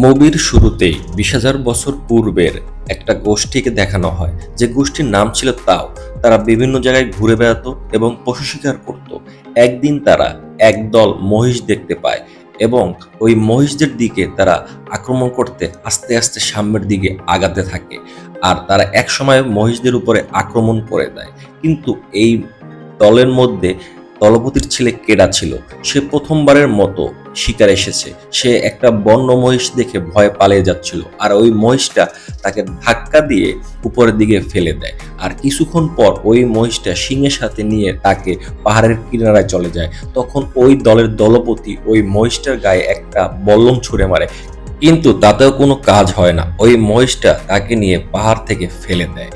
মুভির শুরুতেই ২০,০০০ বছর পূর্বের একটা গোষ্ঠীকে দেখানো হয়, যে গোষ্ঠীর নাম ছিল তাও। তারা বিভিন্ন জায়গায় ঘুরে বেড়াতো এবং পশু শিকার করত। একদিন তারা একদল মহিষ দেখতে পায় এবং ওই মহিষদের দিকে তারা আক্রমণ করতে আস্তে আস্তে সামনের দিকে আগাতে থাকে। আর তারা একসময় মহিষদের উপরে আক্রমণ করে দেয়। কিন্তু এই দলের মধ্যে দলপতির ছেলে কেডা ছিল। সে প্রথমবারের মতো শিকার এসেছে। সে একটা বন্য মহিষ দেখে ভয়ে পালিয়ে যাচ্ছিল, আর ওই মহিষটা তাকে ধাক্কা দিয়ে উপরের দিকে ফেলে দেয়। আর কিছুক্ষণ পর ওই মহিষটা সিংহের সাথে নিয়ে তাকে পাহাড়ের কিনারায় চলে যায়। তখন ওই দলের দলপতি ওই মহিষটার গায়ে একটা বল্লম ছুঁড়ে মারে, কিন্তু তাতেও কোনো কাজ হয় না। ওই মহিষটা তাকে নিয়ে পাহাড় থেকে ফেলে দেয়।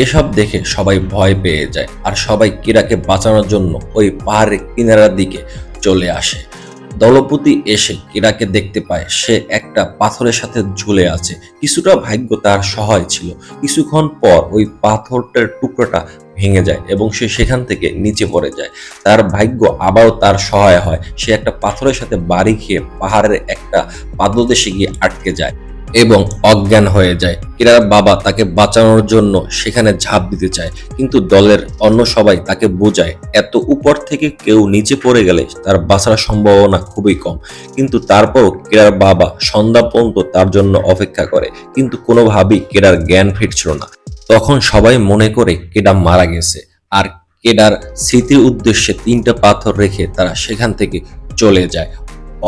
এসব দেখে সবাই ভয় পেয়ে যায়, আর সবাই কিরাকে বাঁচানোর জন্য ওই পাহাড়ের কিনারার দিকে চলে আসে। দলপতি এসে কিরাকে দেখতে পায় সে একটা পাথরের সাথে ঝুলে আছে। কিছুটা ভাগ্য তার সহায় ছিল। কিছুক্ষণ পর ওই পাথরটার টুকরোটা ভেঙে যায় এবং সে সেখান থেকে নিচে পড়ে যায়। তার ভাগ্য আবারও তার সহায় হয়। সে একটা পাথরের সাথে বাড়ি খেয়ে পাহাড়ের একটা পাদদেশে গিয়ে আটকে যায় এবং অজ্ঞান হয়ে যায়। কিরার বাবা তাকে বাঁচানোর জন্য সেখানে ঝাঁপ দিতে চায়, কিন্তু দলের অন্য সবাই তাকে বোঝায় এত উপর থেকে কেউ নিচে পড়ে গেলে তার বাঁচার সম্ভাবনা খুবই কম। কিন্তু তারপরও কিরার বাবা সন্ধ্যা পর্যন্ত তার জন্য অপেক্ষা করে, কিন্তু কোনোভাবেই কেডার জ্ঞান ফিরছিল না। তখন সবাই মনে করে কেডা মারা গেছে, আর কেডার স্মৃতির উদ্দেশ্যে ৩টা পাথর রেখে তারা সেখান থেকে চলে যায়।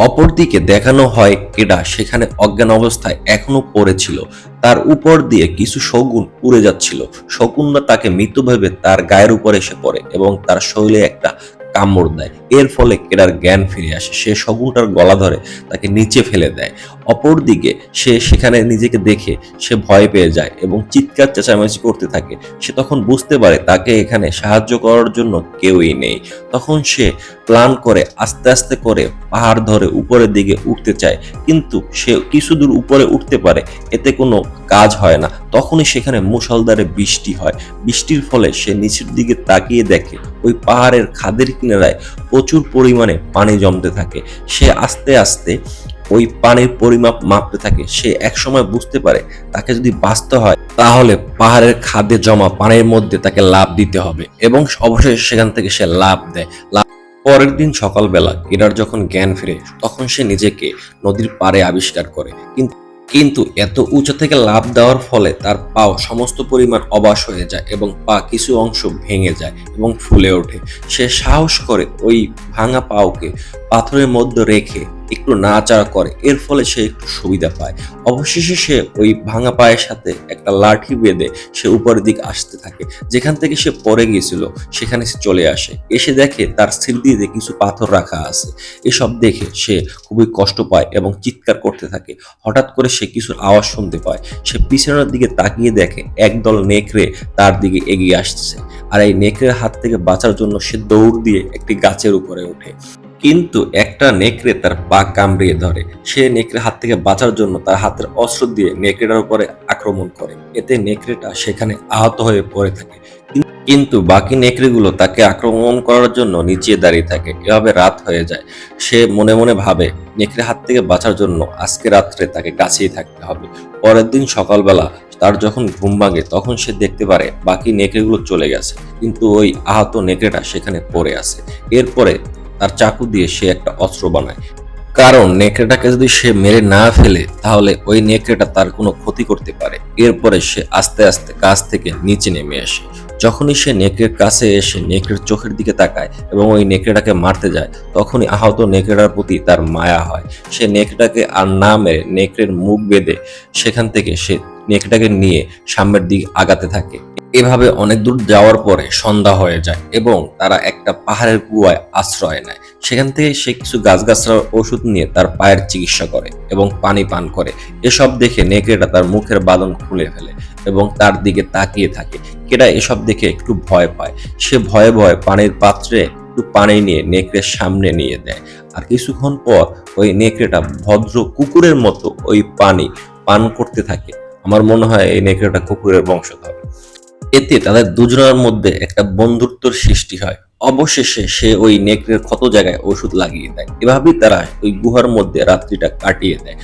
অপরদিকে দেখানো হয় কেডা সেখানে অজ্ঞান অবস্থায় এখনো পড়েছিল। তার উপর দিয়ে কিছু শগুন উড়ে যাচ্ছিল। শকুনরা তাকে মৃত ভেবে তার গায়ের উপর এসে পড়ে এবং তার শরীরে একটা কামড় দেয়। এর ফলে কেডার জ্ঞান ফিরে আসে। সে শগুনটার গলা ধরে তাকে নিচে ফেলে দেয়। অপরদিকে সে সেখানে নিজেকে দেখে সে ভয় পেয়ে যায় এবং চিৎকার চেঁচামেচি করতে থাকে। সে তখন বুঝতে পারে তাকে এখানে সাহায্য করার জন্য কেউই নেই। তখন সে প্ল্যান করে আস্তে আস্তে করে পাহাড় ধরে উপরের দিকে উঠতে চায়, কিন্তু সে কিছু দূর উপরে উঠতে পারে, এতে কোনো কাজ হয় না। তখনই সেখানে মুষলধারে বৃষ্টি হয়। বৃষ্টির ফলে সে নিচের দিকে তাকিয়ে দেখে ওই পাহাড়ের খাদের কিনারায় প্রচুর পরিমাণে পানি জমতে থাকে। সে আস্তে আস্তে ওই পানির পরিমাপ মাপতে থাকে। সে একসময় বুঝতে পারে তাকে যদি বাঁচতে হয় তাহলে পাহাড়ের খাদে জমা পানির মধ্যে তাকে লাফ দিতে হবে, এবং অবশেষে সেখান থেকে সে লাফ দেয়। পরের দিন সকালবেলা কেডার যখন জ্ঞান ফিরে, তখন সে নিজেকে নদীর পাড়ে আবিষ্কার করে। কিন্তু এত উঁচু থেকে লাফ দেওয়ার ফলে তার পাও সমস্ত পরিমাণ অবশ হয়ে যায় এবং পা কিছু অংশ ভেঙে যায় এবং ফুলে ওঠে। সে সাহস করে ওই ভাঙা পাওকে পাথরের মধ্যে রেখে একটু নাড়াচাড়া করে। এর ফলে সে একটু সুবিধা পায়। অবশেষে সে ওই ভাঙা পায়ের সাথে একটা লাঠি বেঁধে সে উপরের দিকে আসতে থাকে। যেখান থেকে সে পড়ে গিয়েছিল সেখানে সে চলে আসে। এসে দেখে তার স্মৃতিতে কিছু পাথর রাখা আছে। এসব দেখে সে খুবই কষ্ট পায় এবং চিৎকার করতে থাকে। হঠাৎ করে সে কিছু আওয়াজ শুনতে পায়। সে পিছনের দিকে তাকিয়ে দেখে একদল নেকড়ে তার দিকে এগিয়ে আসছে। আর এই নেকড়ের হাত থেকে বাঁচার জন্য সে দৌড় দিয়ে একটি গাছের উপরে ওঠে, কিন্তু একটা নেকড়ে তার পা কামড়িয়ে ধরে। সে নেকড়ের হাত থেকে বাঁচার জন্য তার হাতের অস্ত্র দিয়ে নেকড়েটার উপরে আক্রমণ করে। এতে নেকড়েটা সেখানে আহত হয়ে পড়ে থাকে, কিন্তু বাকি নেকড়েগুলো তাকে আক্রমণ করার জন্য নিচে দাঁড়িয়ে থাকে। এভাবে রাত হয়ে যায়। সে মনে মনে ভাবে নেকড়ে হাত থেকে বাঁচার জন্য আজকে রাত্রে তাকে কাছেই থাকতে হবে। পরের দিন সকালবেলা তার যখন ঘুম ভাঙে, তখন সে দেখতে পারে বাকি নেকড়েগুলো চলে গেছে, কিন্তু ওই আহত নেকড়েটা সেখানে পড়ে আছে। এরপরে তার চাকু দিয়ে সে একটা অস্ত্র বানায়, কারণ নেকড়েটাকে যদি সে মেরে না ফেলে তাহলে ওই নেকড়েটা তার কোনো ক্ষতি করতে পারে। এরপরে সে আস্তে আস্তে গাছ থেকে নিচে নেমে আসে। যখনই সে নেকড়ের কাছে এসে নেকড়ের চোখের দিকে তাকায় এবং ওই নেকড়েটাকে মারতে যায়, তখনই আহত নেকড়েটার প্রতি তার মায়া হয়। সে নেকড়েটাকে আর না মেরে নেকড়ের মুখ বেঁধে সেখান থেকে সে নেকড়েটাকে নিয়ে সামনের দিকে আগাতে থাকে। এভাবে অনেক দূর যাওয়ার পরে সন্ধ্যা হয়ে যায় এবং তারা একটা পাহাড়ের গুহায় আশ্রয় নেয়। সেখান থেকে সে কিছু গাছগাছড়ার ওষুধ নিয়ে তার পায়ের চিকিৎসা করে এবং পানি পান করে। এসব দেখে নেকড়েটা তার মুখের বাঁধন খুলে ফেলে এবং তার দিকে তাকিয়ে থাকে। কেডা এসব দেখে একটু ভয় পায়। সে ভয়ে ভয়ে পানির পাত্রে একটু পানি নিয়ে নেকড়ের সামনে নিয়ে দেয়। আর কিছুক্ষণ পর ওই নেকড়েটা ভদ্র কুকুরের মতো ওই পানি পান করতে থাকে। আমার মনে হয় এই নেকড়েটা কুকুরের বংশধর। এতে তাদের দুজনের মধ্যে একটা বন্ধুত্বের সৃষ্টি হয়। অবশেষে সে ওই নেকড়ের ক্ষত জায়গায় ওষুধ লাগিয়ে দেয়। এভাবেই তারা ওই গুহার মধ্যে রাত্রিটা কাটিয়ে দেয়।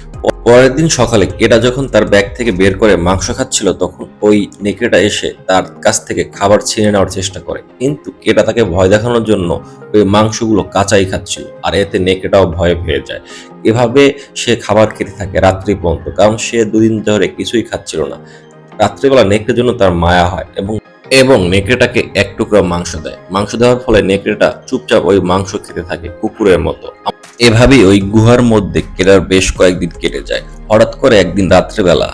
পরের দিন সকালে কেডা যখন তার ব্যাগ থেকে বের করে মাংস খাচ্ছিল, তখন ওই নেকড়েটা এসে তার কাছ থেকে খাবার ছিনে নেওয়ার চেষ্টা করে। কিন্তু কেডা তাকে ভয় দেখানোর জন্য ওই মাংসগুলো কাঁচাই খাচ্ছিল, আর এতে নেকড়েটাও ভয় পেয়ে যায়। এভাবে সে খাবার খেতে থাকে রাত্রি পর্যন্ত, কারণ সে দুদিন ধরে কিছুই খাচ্ছিল না। রাত্রিবেলা নেকড়ের জন্য তার মায়া হয় এবং এবং নেকড়েটাকে এক টুকরা মাংস দেয়। মাংস দেওয়ার ফলে নেকড়েটা চুপচাপ ওই মাংস খেতে থাকে কুকুরের মতো। এভাবেই ওই গুহার মধ্যে কেডার বেশ কয়েকদিন কেটে যায়। হঠাৎ করে একদিন রাত্রেবেলা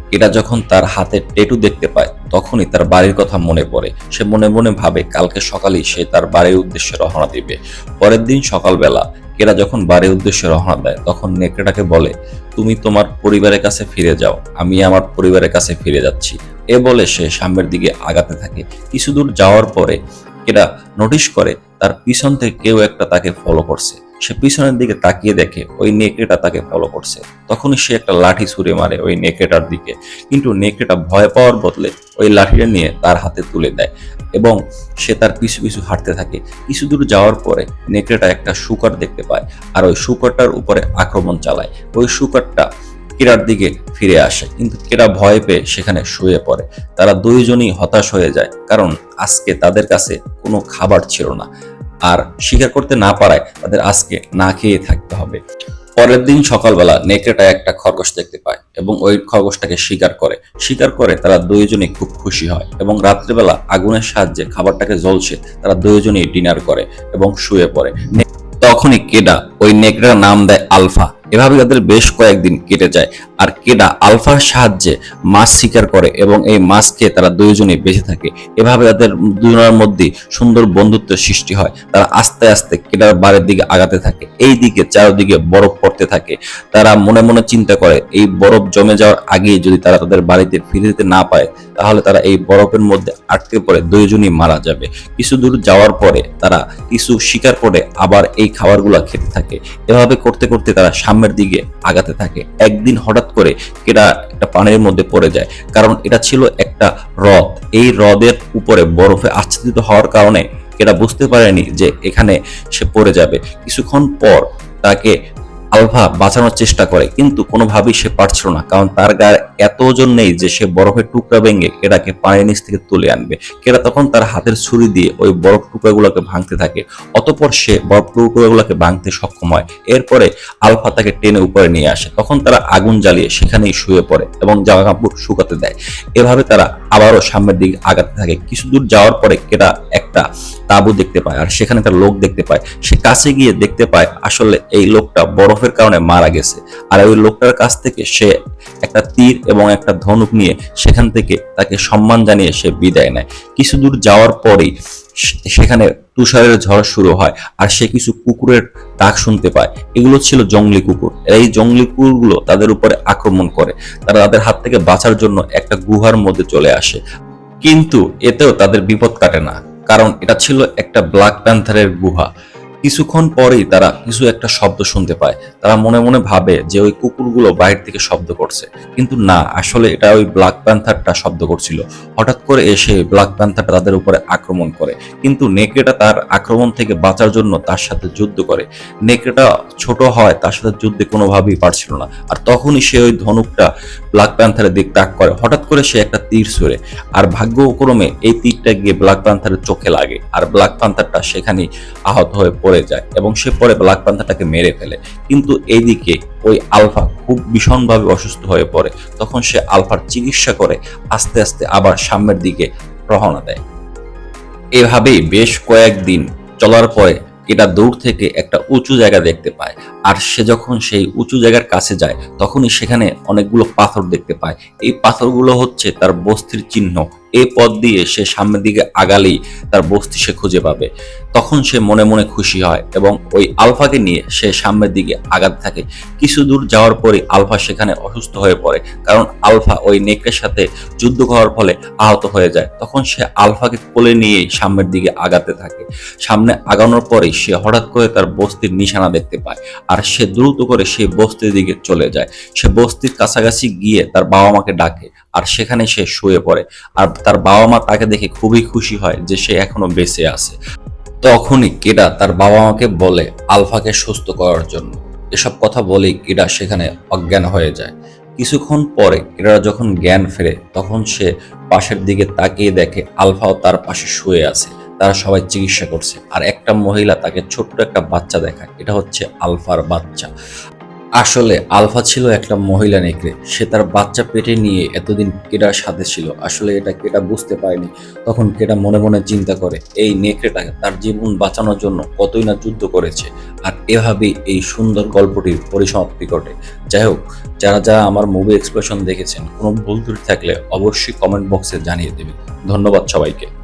কেডা যখন তার হাতের টেটু দেখতে পায়, তখনই তার বাড়ির কথা মনে পড়ে। সে মনে মনে ভাবে কালকে সকালেই সে তার বাড়ির উদ্দেশ্যে রওনা দিবে। পরের দিন সকালবেলা কেডা যখন বাড়ির উদ্দেশ্যে রওনা দেয়, তখন নেকড়েটাকে বলে, তুমি তোমার পরিবারের কাছে ফিরে যাও, আমি আমার পরিবারের কাছে ফিরে যাচ্ছি। এ বলে সে সামনের দিকে আগাতে থাকে। কিছু দূর যাওয়ার পরে কেডা নোটিশ করে তার পিছন থেকে কেউ একটা তাকে ফলো করছে। সে পিছনের দিকে তাকিয়ে দেখে ওই নেকড়েটা তাকে ফলো করছে। তখনই সে একটা লাঠি ছুঁড়ে মারে ওই নেকড়েটার দিকে, কিন্তু নেকড়েটা ভয় পাওয়ার বদলে ওই লাঠিটা নিয়ে তার হাতে তুলে দেয় এবং সে তার পিছু পিছু হাঁটতে থাকে। কিছু দূর যাওয়ার পরে নেকড়েটা একটা শুকর দেখতে পায়, আর ওই শুকরটার উপরে আক্রমণ চালায়। ওই শুকরটা কেরার দিকে ফিরে আসে, কিন্তু কেরা ভয় পেয়ে সেখানে শুয়ে পড়ে। তারা দুইজনই হতাশ হয়ে যায়, কারণ আজকে তাদের কাছে কোনো খাবার ছিল না, আর শিকার করতে না পারায় তাদের আজকে না খেয়ে থাকতে হবে। পরের দিন সকালবেলা নেকড়েটা একটা খরগোশ দেখতে পায় এবং ওই খরগোশটাকে শিকার করে তারা দুইজনেই খুব খুশি হয় এবং রাত্রিবেলা আগুনের সাহায্যে খাবারটাকে জ্বলছে তারা দুইজনেই ডিনার করে এবং শুয়ে পড়ে। তখনই কেডা ওই নেকড়ের নাম দেয় আলফা। এভাবে তাদের বেশ কয়েকদিন কেটে যায়, আর কেডা আলফার সাহায্যে মাছ শিকার করে এবং এই মাছ খেয়ে তারা দুইজনেই বেঁচে থাকে। এভাবে তাদের দুজনের মধ্যে সুন্দর বন্ধুত্বের সৃষ্টি হয়। তারা আস্তে আস্তে কেডার বাড়ির দিকে আগাতে থাকে। এই দিকে চারদিকে বরফ পড়তে থাকে। তারা মনে মনে চিন্তা করে এই বরফ জমে যাওয়ার আগেই যদি তারা তাদের বাড়িতে ফিরে যেতে না পায়, তাহলে তারা এই বরফের মধ্যে আটকে পড়ে দুইজনই মারা যাবে। কিছু দূর যাওয়ার পরে তারা কিছু শিকার করে আবার এই খাবারগুলো খেতে থাকে। এভাবে করতে করতে তারা সামনের দিকে আগাতে থাকে। একদিন হঠাৎ করে কেডা একটা পানির মধ্যে পড়ে যায়, কারণ এটা ছিল একটা হ্রদ। এই হ্রদের উপরে বরফে আচ্ছাদিত হওয়ার কারণে কেডা বুঝতে পারেনি যে এখানে সে পড়ে যাবে। কিছুক্ষণ পর তাকে আলফা বাঁচানোর চেষ্টা করে, কিন্তু কোনোভাবেই সে পারছিল না, কারণ তার গায়ে এত ওজন নেই যে সে বরফের টুকরা ভেঙে কেডাকে পানির নিচ থেকে তুলে আনবে। কেডা তখন তার হাতের ছুরি দিয়ে ওই বরফ টুকরাগুলোকে ভাঙতে থাকে। অতঃপর সে বরফ টুকরাগুলোকে ভাঙতে সক্ষম হয়। এরপরে আলফা তাকে টেনে উপরে নিয়ে আসে। তখন তারা আগুন জ্বালিয়ে সেখানেই শুয়ে পড়ে এবং জামা কাপড় শুকাতে দেয়। এভাবে তারা আবারও সামনের দিকে আগাতে থাকে। কিছু দূর যাওয়ার পরে কেডা একটা তাঁবু দেখতে পায়, আর সেখানে একটা লোক দেখতে পায়। সে কাছে গিয়ে দেখতে পায় আসলে এই লোকটা বরফের কারণে মারা গেছে, আর ওই লোকটার কাছ থেকে সে একটা তীর এবং একটা ধনুক নিয়ে সেখান থেকে তাকে সম্মান জানিয়ে সে বিদায় নেয়। কিছু দূর যাওয়ার পরেই সেখানে তুষারের ঝড় শুরু হয়, আর সে কিছু কুকুরের ডাক শুনতে পায়। এগুলো ছিল জঙ্গলি কুকুর। এই জঙ্গলি কুকুরগুলো তাদের উপরে আক্রমণ করে। তারা তাদের হাত থেকে বাঁচার জন্য একটা গুহার মধ্যে চলে আসে, কিন্তু এতেও তাদের বিপদ কাটে না, কারণ এটা ছিল একটা ব্ল্যাক প্যান্থারের গুহা। কিছুক্ষণ পরেই তারা কিছু একটা শব্দ শুনতে পায়। তারা মনে মনে ভাবে যে ওই কুকুরগুলো বাইরে থেকে শব্দ করছে, কিন্তু না, আসলে এটা ওই ব্ল্যাক প্যান্থারটা শব্দ করছিল। হঠাৎ করে এসে ব্ল্যাক প্যান্থারটা তাদের উপরে আক্রমণ করে, কিন্তু নেকড়েটা তার আক্রমণ থেকে বাঁচার জন্য তার সাথে যুদ্ধ করে। নেকড়েটা ছোট হয়, তার সাথে যুদ্ধে কোনোভাবেই পারছিল না, আর তখনই সে ওই ধনুকটা ব্ল্যাক প্যান্থারের দিক তাক করে। হঠাৎ করে সে একটা তীর ছুঁড়ে, আর ভাগ্যক্রমে এই তীরটা গিয়ে ব্ল্যাক প্যান্থারের চোখে লাগে, আর ব্ল্যাক প্যান্থারটা সেখানেই আহত হয়ে পড়ে যায় এবং সে পরে ব্ল্যাক প্যান্থারটাকে মেরে ফেলে। কিন্তু এইদিকে ওই আলফা খুব ভীষণভাবে অসুস্থ হয়ে পড়ে। তখন সে আলফার চিকিৎসা করে আস্তে আস্তে আবার সামনের দিকে রওনা দেয়। এভাবেই বেশ কয়েকদিন চলার পরে এটা দূর থেকে একটা উঁচু জায়গা দেখতে পায়, আর সে যখন সেই উঁচু জায়গার কাছে যায় তখনই সেখানে অনেকগুলো পাথর দেখতে পায়। এই পাথরগুলো হচ্ছে তার বস্তির চিহ্ন। এই পথ দিয়ে সে সামনের দিকে আগালেই তার বস্তি সে খুঁজে পাবে। তখন সে মনে মনে খুশি হয় এবং ওই আলফাকে নিয়ে সে সামনের দিকে আগাতে থাকে। কিছু দূর যাওয়ার পরে আলফা সেখানে অসুস্থ হয়ে পড়ে, কারণ আলফা ওই নেকড়ের সাথে যুদ্ধ করার ফলে আহত হয়ে যায়। তখন সে আলফাকে কোলে নিয়ে সামনের দিকে আগাতে থাকে। সামনে আগানোর পরে সে হঠাৎ করে তার বস্তির নিশানা দেখতে পায়, আর সে দ্রুত করে সেই বস্তির দিকে চলে যায়। সে বস্তির কাছাকাছি গিয়ে তার বাবা মাকে ডাকে, আর সেখানে সে শুয়ে পড়ে। আর তার বাবা মা তাকে দেখে খুবই খুশি হয় যে সে এখনো বেঁচে আছে। তখনই কেডা তার বাবা মাকে বলে আলফাকে সুস্থ করার জন্য। এসব কথা বলেই কিরা সেখানে অজ্ঞান হয়ে যায়। কিছুক্ষণ পরে কিরা যখন জ্ঞান ফেরে তখন সে পাশের দিকে তাকিয়ে দেখে আলফাও তার পাশে শুয়ে আছে। তারা সবাই চিকিৎসা করছে আর একটা মহিলা তাকে ছোট্ট একটা বাচ্চা দেখায়। এটা হচ্ছে আলফার বাচ্চা। আসলে আলফা ছিল একটা মহিলা নেকড়ে। সে তার বাচ্চা পেটে নিয়ে এতদিন কেডার সাথে ছিল। আসলে এটা কেডা বুঝতে পারেনি। তখন কেডা মনে মনে চিন্তা করে এই নেকড়েটা তার জীবন বাঁচানোর জন্য কতই না যুদ্ধ করেছে। আর এভাবেই এই সুন্দর গল্পটির পরিসমাপ্তি ঘটে। যাই হোক, যারা যারা আমার মুভি এক্সপ্রেশন দেখেছেন, কোনো ভুল ত্রুটি থাকলে অবশ্যই কমেন্ট বক্সে জানিয়ে দেবেন। ধন্যবাদ সবাইকে।